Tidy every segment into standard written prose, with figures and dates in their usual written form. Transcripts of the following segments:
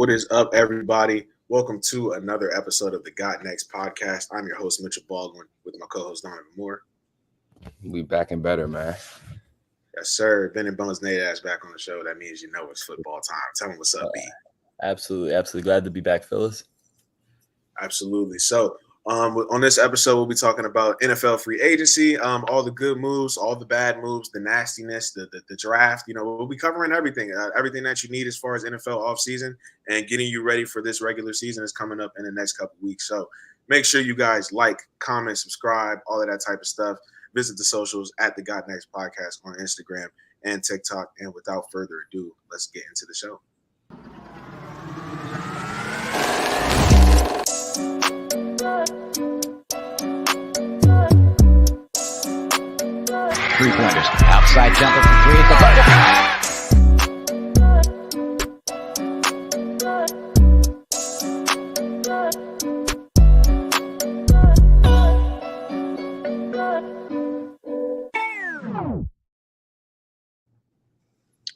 what is up, everybody? Welcome to another episode of the Got Next podcast. I'm your host, Mitchell Baldwin, with my co-host, Donovan Moore. We back and better, man. Yes, sir. Ben and Bones Nate ass back on the show. That means you know it's football time. Tell them what's up, B. Absolutely glad to be back, fellas. Absolutely. So, on this episode, we'll be talking about NFL free agency, all the good moves, all the bad moves, the nastiness, the draft. You know, we'll be covering everything, everything that you need as far as NFL offseason and getting you ready for this regular season is coming up in the next couple weeks. So, make sure you guys like, comment, subscribe, all of that type of stuff. Visit the socials at the Got Next podcast on Instagram and TikTok. And without further ado, let's get into the show. Three-pointers. Outside jumper for three. The bucket.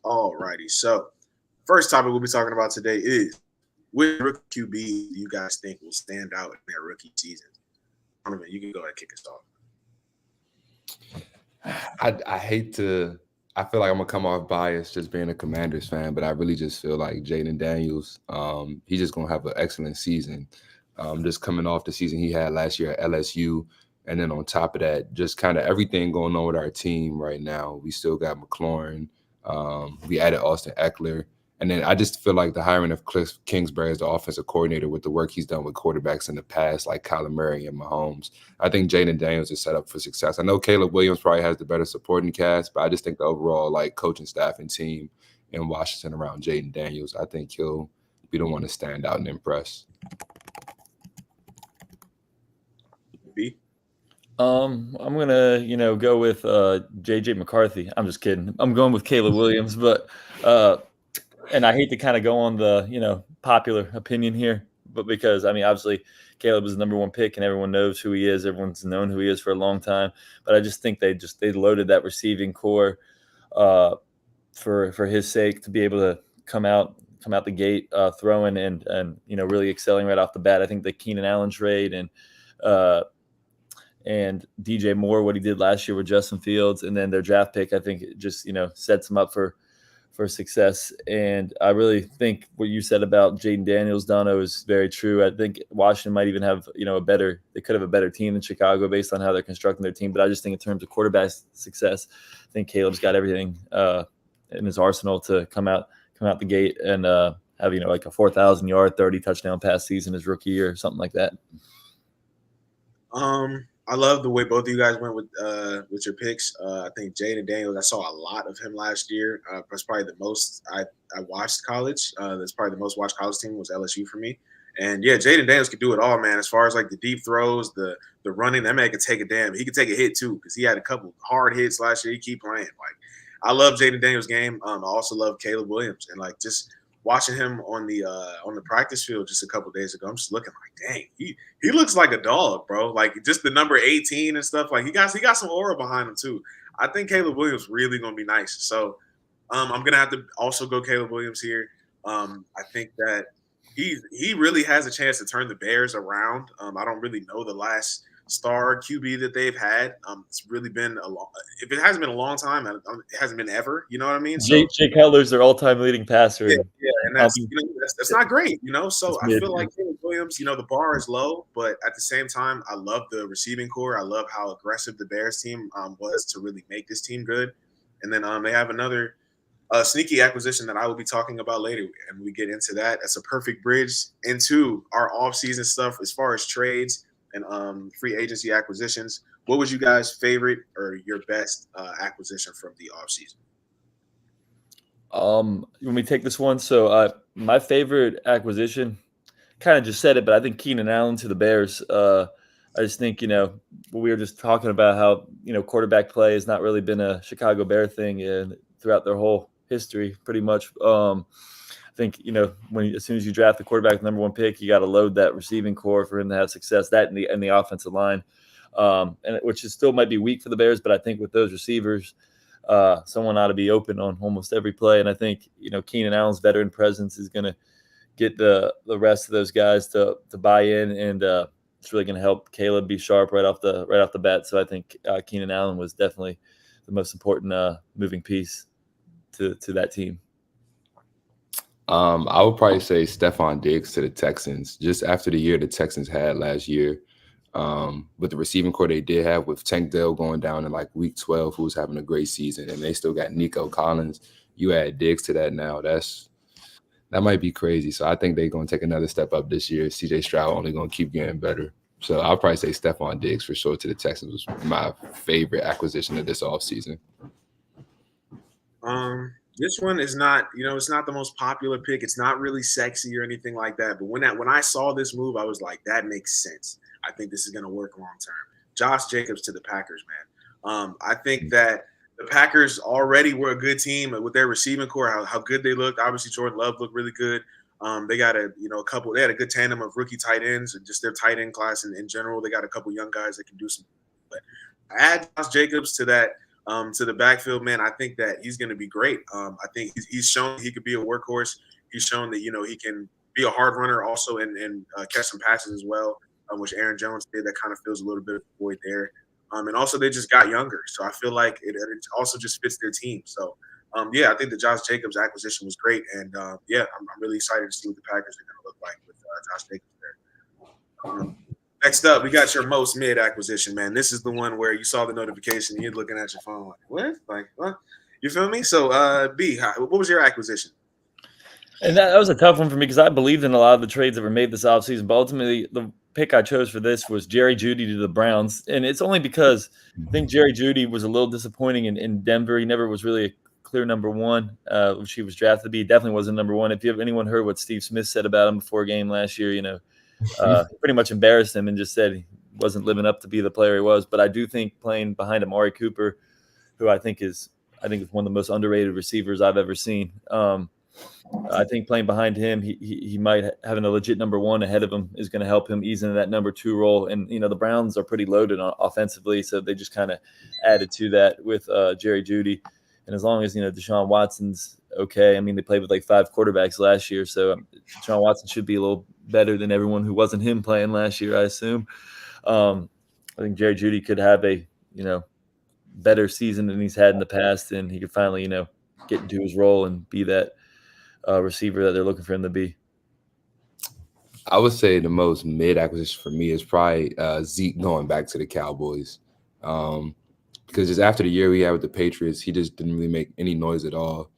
Alrighty. So, first topic we'll be talking about today is which rookie QB do you guys think will stand out in their rookie season? Donovan, you can go ahead and kick us off. I hate to. I feel like I'm gonna come off biased just being a Commanders fan, but I really just feel like Jaden Daniels. He's just gonna have an excellent season. Just coming off the season he had last year at LSU, and then on top of that, just kind of everything going on with our team right now. We still got McLaurin. We added Austin Eckler. And then I just feel like the hiring of Cliff Kingsbury as the offensive coordinator with the work he's done with quarterbacks in the past, like Kyler Murray and Mahomes, I think Jaden Daniels is set up for success. I know Caleb Williams probably has the better supporting cast, but I just think the overall like coaching staff and team in Washington around Jaden Daniels, I think he'll be the one to stand out and impress. B? I'm gonna, go with JJ McCarthy. I'm just kidding. I'm going with Caleb Williams, but and I hate to kind of go on the, popular opinion here, but because, obviously Caleb is the number one pick and everyone knows who he is. Everyone's known who he is for a long time. But I just think they loaded that receiving core for his sake to be able to come out the gate throwing and really excelling right off the bat. I think the Keenan Allen trade and DJ Moore, what he did last year with Justin Fields, and then their draft pick, I think it just, sets him up for success. And I really think what you said about Jaden Daniels, Dono, is very true. I think Washington might even have, they could have a better team than Chicago based on how they're constructing their team. But I just think in terms of quarterback success, I think Caleb's got everything in his arsenal to come out the gate and have, like a 4,000-yard, 30 touchdown pass season his rookie year or something like that. I love the way both of you guys went with your picks. I think Jaden Daniels, I saw a lot of him last year. That's probably the most I watched college. That's probably the most watched college team was LSU for me. And yeah, Jaden Daniels could do it all, man. As far as like the deep throws, the running, that man could take he could take a hit too, because he had a couple hard hits last year. He keep playing. Like, I love Jaden Daniels' game. I also love Caleb Williams, and like just watching him on the practice field just a couple of days ago, I'm just looking like, dang, he looks like a dog, bro. Like just the number 18 and stuff. Like he got some aura behind him too. I think Caleb Williams really gonna be nice. So I'm gonna have to also go Caleb Williams here. I think that he really has a chance to turn the Bears around. I don't really know the last star QB that they've had. It's really been if it hasn't been a long time, it hasn't been ever. You know what I mean? So, Jake Cutler's their all-time leading passer. Yeah, and that's not great. So I feel like Caleb Williams, the bar is low, but at the same time, I love the receiving core. I love how aggressive the Bears team was to really make this team good. And then they have another sneaky acquisition that I will be talking about later, and we get into that. That's a perfect bridge into our offseason stuff as far as trades and free agency acquisitions. What was you guys' favorite or your best acquisition from the offseason? When we take this one, so my favorite acquisition, kind of just said it, but I think Keenan Allen to the Bears. I just think, we were just talking about how, quarterback play has not really been a Chicago Bear thing throughout their whole history, pretty much. I think, as soon as you draft the quarterback, the number one pick, you got to load that receiving core for him to have success. That and the offensive line, which is still might be weak for the Bears, but I think with those receivers, someone ought to be open on almost every play. And I think, Keenan Allen's veteran presence is going to get the rest of those guys to buy in, and it's really going to help Caleb be sharp right off the bat. So I think Keenan Allen was definitely the most important moving piece to that team. I would probably say Stephon Diggs to the Texans. Just after the year the Texans had last year, with the receiving core they did have, with Tank Dell going down in like week 12, who was having a great season, and they still got Nico Collins. You add Diggs to that now, that might be crazy. So I think they're going to take another step up this year. CJ Stroud only going to keep getting better. So I'll probably say Stephon Diggs for sure to the Texans was my favorite acquisition of this offseason. This one is not, it's not the most popular pick. It's not really sexy or anything like that. But when I saw this move, I was like, that makes sense. I think this is going to work long term. Josh Jacobs to the Packers, man. I think that the Packers already were a good team with their receiving core, how good they looked. Obviously, Jordan Love looked really good. They got a had a good tandem of rookie tight ends and just their tight end class in general. They got a couple young guys that can do some. But add Josh Jacobs to that. To the backfield, man, I think that he's going to be great. I think he's shown he could be a workhorse. He's shown that, he can be a hard runner also and catch some passes as well, which Aaron Jones did. That kind of feels a little bit of a void there. And also they just got younger. So I feel like it also just fits their team. So, I think the Josh Jacobs acquisition was great. And, I'm really excited to see what the Packers are going to look like with Josh Jacobs there. Next up, we got your most mid acquisition, man. This is the one where you saw the notification, you're looking at your phone like, what? Like, what? You feel me? So, B, what was your acquisition? And that was a tough one for me because I believed in a lot of the trades that were made this offseason. But ultimately, the pick I chose for this was Jerry Jeudy to the Browns. And it's only because I think Jerry Jeudy was a little disappointing in Denver. He never was really a clear number one, which he was drafted to be. He definitely wasn't number one. If anyone heard what Steve Smith said about him before a game last year, he pretty much embarrassed him and just said he wasn't living up to be the player he was. But I do think playing behind Amari Cooper, who I think is one of the most underrated receivers I've ever seen. I think playing behind him, he might having a legit number one ahead of him is going to help him ease into that number two role. And the Browns are pretty loaded offensively, so they just kind of added to that with Jerry Jeudy. And as long as Deshaun Watson's okay, I mean they played with like 5 quarterbacks last year, so Deshaun Watson should be a little better than everyone who wasn't him playing last year, I assume. I think Jerry Jeudy could have a better season than he's had in the past, and he could finally get into his role and be that receiver that they're looking for him to be. I would say the most mid acquisition for me is probably Zeke going back to the Cowboys. Because just after the year we had with the Patriots, he just didn't really make any noise at all.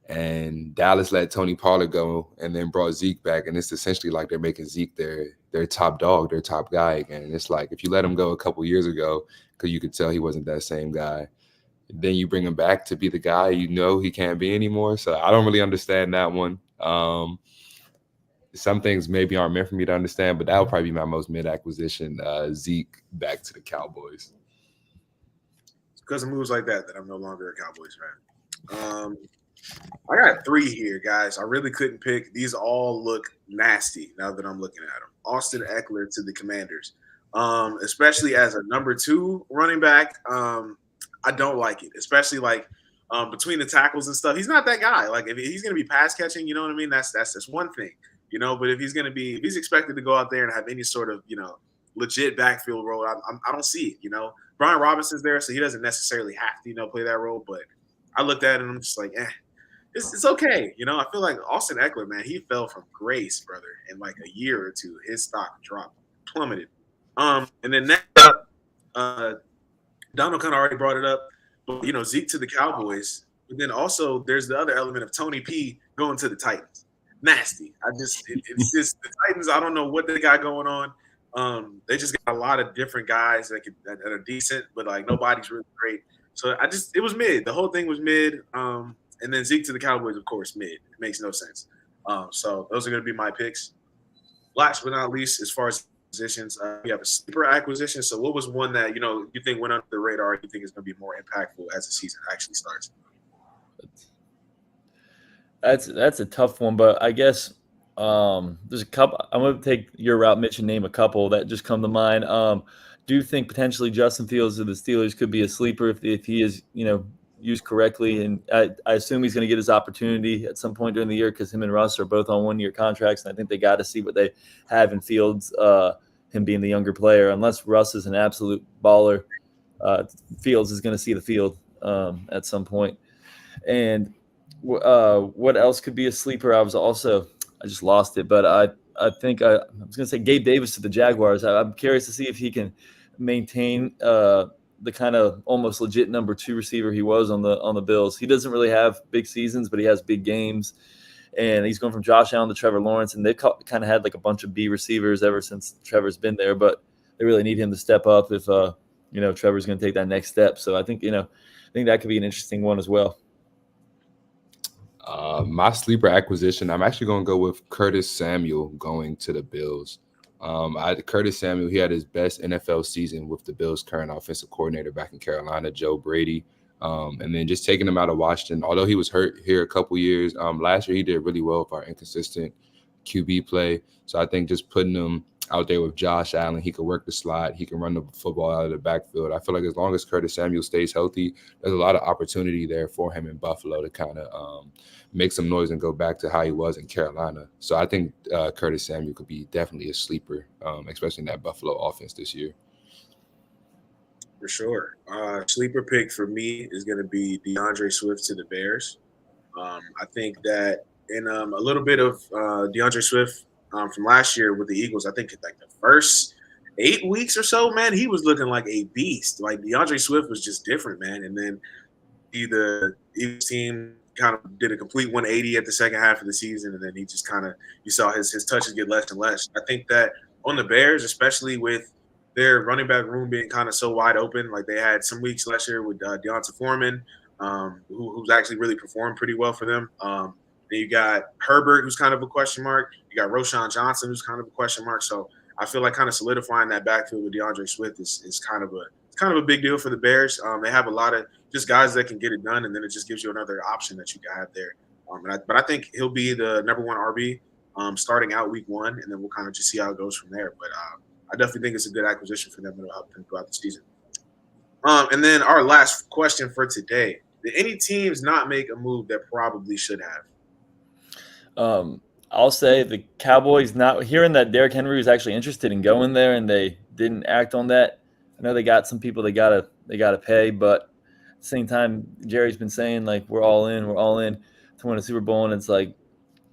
And Dallas let Tony Pollard go and then brought Zeke back. And it's essentially like they're making Zeke their top dog, their top guy again. And it's like if you let him go a couple years ago, because you could tell he wasn't that same guy, then you bring him back to be the guy he can't be anymore. So I don't really understand that one. Some things maybe aren't meant for me to understand, but that would probably be my most mid acquisition, Zeke back to the Cowboys. It's because of moves like that I'm no longer a Cowboys fan. I got 3 here, guys. I really couldn't pick. These all look nasty now that I'm looking at them. Austin Eckler to the Commanders, especially as a number 2 running back. I don't like it, especially like between the tackles and stuff. He's not that guy. Like if he's going to be pass catching, you know what I mean? That's one thing, But if he's expected to go out there and have any sort of legit backfield role, I don't see it. Brian Robinson's there, so he doesn't necessarily have to play that role. But I looked at it and I'm just like, it's okay. I feel like Austin Eckler, man, he fell from grace, brother, in like a year or two. His stock plummeted. And then next up, Donald kind of already brought it up, but Zeke to the Cowboys. But then also there's the other element of Tony P going to the Titans. Nasty. It's just the Titans. I don't know what they got going on. They just got a lot of different guys that are decent, but like nobody's really great. So it was mid. The whole thing was mid. And then Zeke to the Cowboys, of course, mid. It makes no sense. So those are going to be my picks. Last but not least, as far as positions, we have a sleeper acquisition. So what was one that you think went under the radar? You think is going to be more impactful as the season actually starts? That's a tough one, but I guess there's a couple. I'm going to take your route, Mitch, and name a couple that just come to mind. Do you think potentially Justin Fields of the Steelers could be a sleeper if he is used correctly. And I assume he's going to get his opportunity at some point during the year because him and Russ are both on 1-year contracts. And I think they got to see what they have in Fields, him being the younger player. Unless Russ is an absolute baller, Fields is going to see the field at some point. And what else could be a sleeper? I just lost it, but I think I was going to say Gabe Davis to the Jaguars. I'm curious to see if he can maintain the kind of almost legit number 2 receiver he was on the Bills. He doesn't really have big seasons, but he has big games. And he's going from Josh Allen to Trevor Lawrence, and they kind of had like a bunch of B receivers ever since Trevor's been there. But they really need him to step up if Trevor's going to take that next step. So I think that could be an interesting one as well. My sleeper acquisition, I'm actually going to go with Curtis Samuel going to the Bills. Curtis Samuel, he had his best NFL season with the Bills' current offensive coordinator back in Carolina, Joe Brady. And then just taking him out of Washington, although he was hurt here a couple years, last year he did really well with our inconsistent QB play. So I think just putting him out there with Josh Allen, he can work the slot, he can run the football out of the backfield. I feel like as long as Curtis Samuel stays healthy, there's a lot of opportunity there for him in Buffalo to kind of make some noise and go back to how he was in Carolina. So I think Curtis Samuel could be definitely a sleeper, especially in that Buffalo offense this year. For sure. Sleeper pick for me is going to be DeAndre Swift to the Bears. I think that in a little bit of DeAndre Swift from last year with the Eagles, I think like the first 8 weeks or so, man, he was looking like a beast. Like DeAndre Swift was just different, man. And then the Eagles team kind of did a complete 180 at the second half of the season, and then he just kind of you saw his touches get less and less. I think that on the Bears, especially with their running back room being kind of so wide open, like they had some weeks last year with Deonta Foreman, who's actually really performed pretty well for them. Then you got Herbert, who's kind of a question mark. You got Roschon Johnson, who's kind of a question mark. So I feel like kind of solidifying that backfield with DeAndre Swift is kind of a big deal for the Bears. They have a lot of just guys that can get it done, and then it just gives you another option that you can have there. But I think he'll be the number 1 RB starting out week 1, and then we'll kind of just see how it goes from there. But I definitely think it's a good acquisition for them to help them throughout the season. And then our last question for today: did any teams not make a move that probably should have? I'll say the Cowboys, not hearing that Derrick Henry was actually interested in going there and they didn't act on that. I know they got some people they gotta pay, but at the same time, Jerry's been saying like we're all in to win a Super Bowl, and it's like,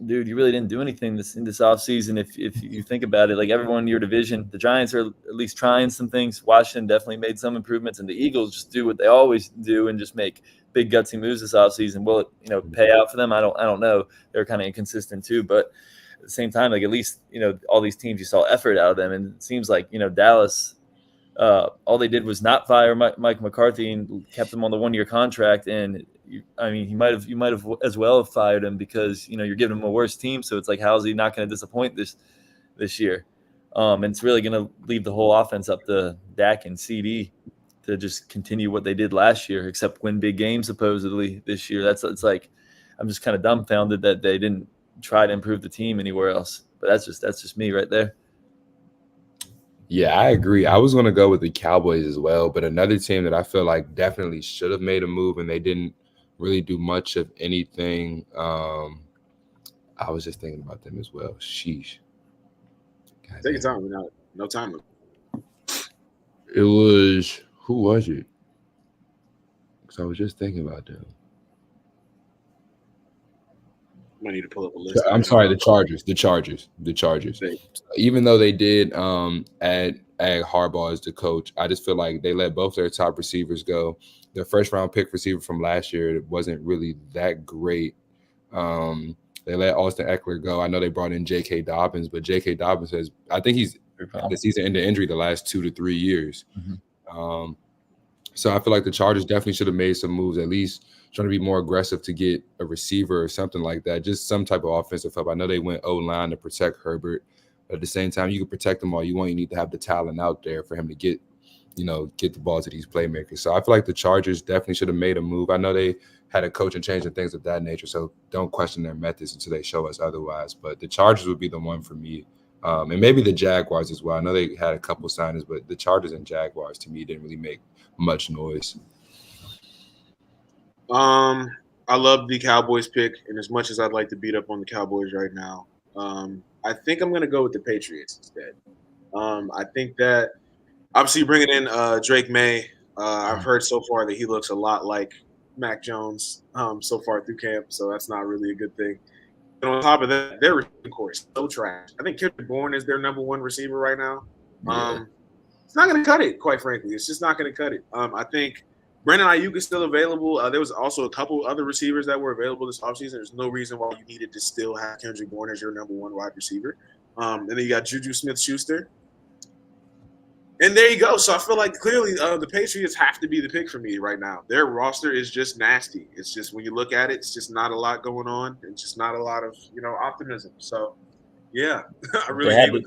dude, you really didn't do anything in this offseason. If you think about it, like everyone in your division, the Giants are at least trying some things. Washington definitely made some improvements, and the Eagles just do what they always do and just make big gutsy moves this offseason. Will it pay out for them? I don't know. They're kind of inconsistent too, but at the same time, like at least all these teams, you saw effort out of them, and it seems like Dallas. All they did was not fire Mike McCarthy and kept him on the 1-year contract, and you might have as well have fired him because you're giving him a worse team. So it's like, how is he not going to disappoint this year? And it's really going to leave the whole offense up to Dak and CD to just continue what they did last year, except win big games supposedly this year. It's like I'm just kind of dumbfounded that they didn't try to improve the team anywhere else. But that's just me right there. Yeah, I agree. I was going to go with the Cowboys as well, but another team that I feel like definitely should have made a move and they didn't really do much of anything. I was just thinking about them as well. Sheesh. Take your time. No time. It was – who was it? Because I was just thinking about them. I might need to pull up a list. I'm sorry, the Chargers. The Chargers. Even though they did add Harbaugh as the coach, I just feel like they let both their top receivers go. Their first-round pick receiver from last year wasn't really that great. They let Austin Eckler go. I know they brought in J.K. Dobbins, but J.K. Dobbins I think he's had the season-ending injury the last 2 to 3 years. Mm-hmm. So I feel like the Chargers definitely should have made some moves, at least trying to be more aggressive to get a receiver or something like that, just some type of offensive help. I know they went O-line to protect Herbert. But at the same time, you can protect him all you want. You need to have the talent out there for him to get the ball to these playmakers. So I feel like the Chargers definitely should have made a move. I know they had a coaching change and things of that nature, so don't question their methods until they show us otherwise. But the Chargers would be the one for me. And maybe the Jaguars as well. I know they had a couple signings, but the Chargers and Jaguars to me didn't really make much noise. I love the Cowboys pick, and as much as I'd like to beat up on the Cowboys right now, I think I'm going to go with the Patriots instead. I think that obviously bringing in Drake May, I've heard so far that he looks a lot like Mac Jones so far through camp, so that's not really a good thing. And on top of that, their receiving core is so trash. I think Kendrick Bourne is their number one receiver right now. It's not going to cut it, quite frankly. It's just not going to cut it. I think Brandon Ayuk is still available. There was also a couple other receivers that were available this offseason. There's no reason why you needed to still have Kendrick Bourne as your number one wide receiver. And then you got Juju Smith-Schuster. And there you go. So I feel like clearly the Patriots have to be the pick for me right now. Their roster is just nasty. It's just when you look at it, it's just not a lot going on. It's just not a lot of optimism. So yeah, I really hate it.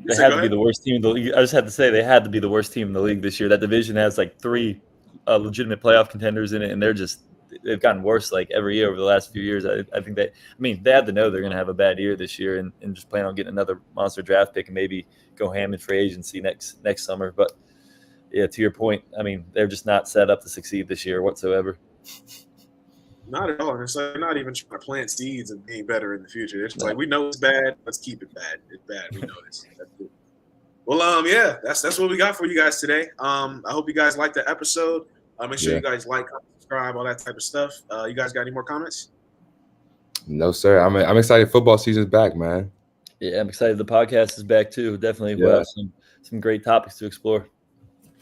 They had to be the worst team in the league. I just had to say they had to be the worst team in the league this year. That division has like 3 legitimate playoff contenders in it, and they've gotten worse like every year over the last few years. I think they had to know they're going to have a bad year this year and just plan on getting another monster draft pick and maybe go ham in free agency next summer. But yeah, to your point, I mean, they're just not set up to succeed this year whatsoever. Not at all. It's like they're not even trying to plant seeds of being better in the future. They're just like, we know it's bad. Let's keep it bad. It's bad. We know this. That's good. Well, yeah, that's what we got for you guys today. I hope you guys liked the episode. Make sure you guys like, comment, subscribe, all that type of stuff. You guys got any more comments? No, sir. I'm excited. Football season's back, man. Yeah, I'm excited. The podcast is back too. Definitely, we'll have some great topics to explore.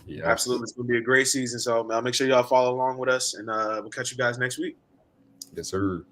Yeah, absolutely. It's going to be a great season. So make sure y'all follow along with us, and we'll catch you guys next week. Yes, sir.